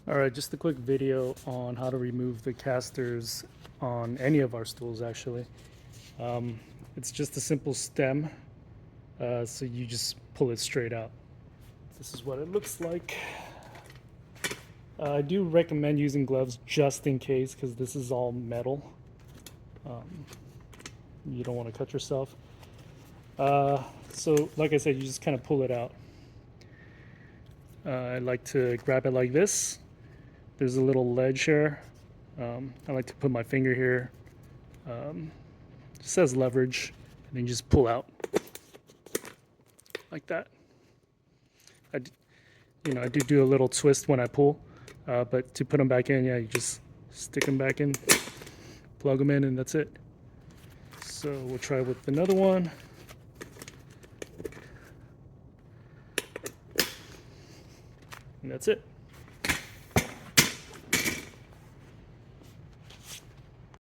Alright, just a quick video on how to remove the casters on any of our stools actually. It's just a simple stem, so you just pull it straight out. This is what it looks like. I do recommend using gloves just in case because this is all metal. You don't want to cut yourself. So like I said, you just kind of pull it out. I like to grab it like this. There's a little ledge here. I like to put my finger here. Just as leverage, and then just pull out like that. I do a little twist when I pull, but to put them back in, yeah, you just stick them back in, plug them in, and that's it. So we'll try with another one. And that's it.